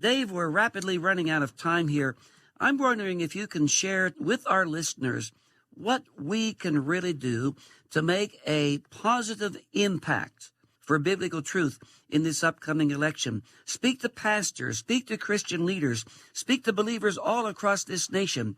Dave, we're rapidly running out of time here. I'm wondering if you can share with our listeners what we can really do to make a positive impact for biblical truth in this upcoming election. Speak to pastors, speak to Christian leaders, speak to believers all across this nation.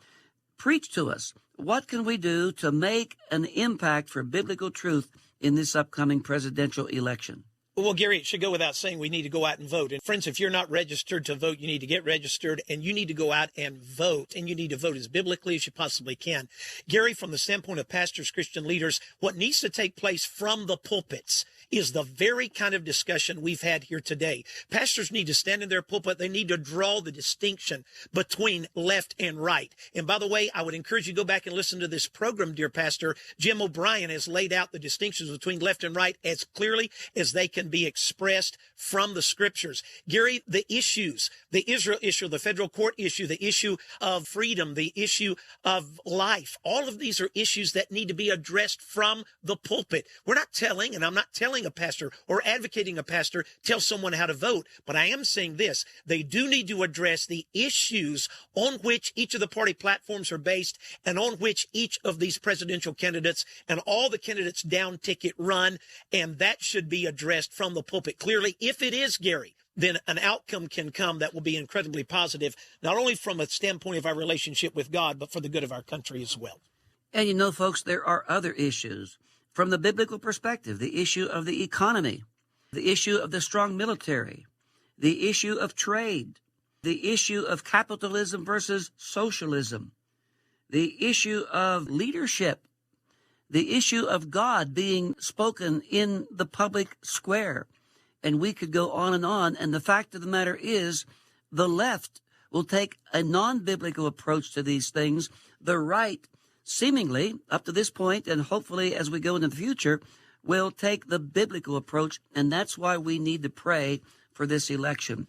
Preach to us. What can we do to make an impact for biblical truth in this upcoming presidential election? Well, Gary, it should go without saying we need to go out and vote. And friends, if you're not registered to vote, you need to get registered, and you need to go out and vote. And you need to vote as biblically as you possibly can. Gary, from the standpoint of pastors, Christian leaders, what needs to take place from the pulpits is the very kind of discussion we've had here today. Pastors need to stand in their pulpit. They need to draw the distinction between left and right. And by the way, I would encourage you to go back and listen to this program, dear pastor. Jim O'Brien has laid out the distinctions between left and right as clearly as they can be expressed from the scriptures. Gary, the issues, the Israel issue, the federal court issue, the issue of freedom, the issue of life, all of these are issues that need to be addressed from the pulpit. We're not telling, and I'm not telling a pastor or advocating a pastor tell someone how to vote, but I am saying this: they do need to address the issues on which each of the party platforms are based and on which each of these presidential candidates and all the candidates down ticket run, and that should be addressed from the pulpit clearly. If it is, Gary, then an outcome can come that will be incredibly positive, not only from a standpoint of our relationship with God, but for the good of our country as well. And you know, folks, there are other issues from the biblical perspective: the issue of the economy, the issue of the strong military, the issue of trade, the issue of capitalism versus socialism, the issue of leadership, the issue of God being spoken in the public square. And we could go on. And the fact of the matter is, the left will take a non-biblical approach to these things. The right, seemingly, up to this point, and hopefully as we go into the future, will take the biblical approach. And that's why we need to pray for this election.